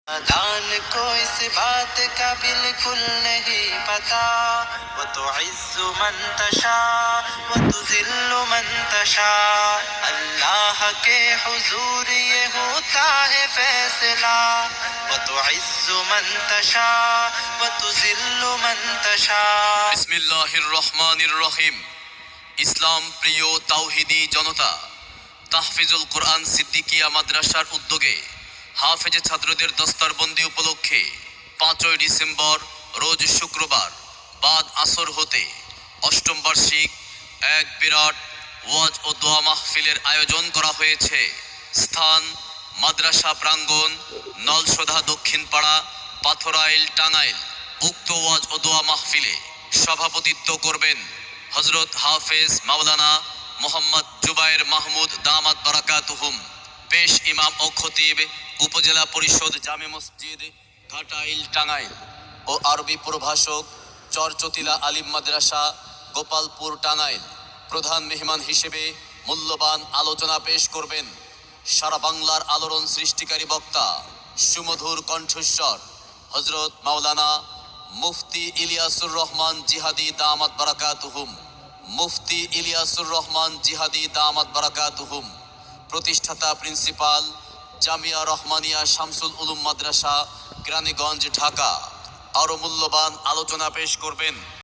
दान को इस बात का बिल्कुल नहीं पता। वो तो इज्जु मन तशा वो तो जिल्लु मन तशा। अल्लाह के हुजूर ये होता है फैसला। वो तो इज्जु मन तशा वो तो जिल्लु मन तशा। बिस्मिल्लाहिर रहमानिर रहीम। ইসলাম প্রিয় তাওহিদি জনতা, তাহফিজুল কোরআন সিদ্দিকিয়া মাদ্রাসার উদ্যোগে হাফেজে ছাত্রদের দস্তারবন্দি উপলক্ষে 5ই ডিসেম্বর রোজ শুক্রবার বাদ আসর হতে অষ্টম বার্ষিক এক বিরাট ওয়াজ ও দোয়া মাহফিলের আয়োজন করা হয়েছে। স্থান মাদ্রাসা প্রাঙ্গণ, নলসোধা দক্ষিণ পাড়া, পাথরাইল, টাঙ্গাইল। উক্ত ওয়াজ ও দোয়া মাহফিলে সভাপতিত্ব করবেন হযরত হাফেজ মাওলানা মোহাম্মদ জুবায়ের মাহমুদ দামাত বারাকাতুহুম। পেশ ইমাম ও খতিব উপজেলা পরিষদ জামে মসজিদ ঘাটাইল, টাঙ্গাইল ও আরবি প্রভাষক চরচতিলা আলিম মাদ্রাসা গোপালপুর, টাঙ্গাইল। প্রধান মেহমান হিসেবে মূল্যবান আলোচনা পেশ করবেন সারা বাংলার আলোড়ন সৃষ্টিকারী বক্তা, সুমধুর কণ্ঠস্বর হযরত মাওলানা মুফতি ইলিয়াসুর রহমান জিহাদি দামাত বারাকাতুহুম। মুফতি ইলিয়াসুর রহমান জিহাদি দামাত বারাকাতুহুম, প্রতিষ্ঠাতা প্রিন্সিপাল, জামিয়া রহমানিয়া শামসুল উলুম মাদ্রাসা, কেরানীগঞ্জ, ঢাকা। আরও মূল্যবান আলোচনা পেশ করবেন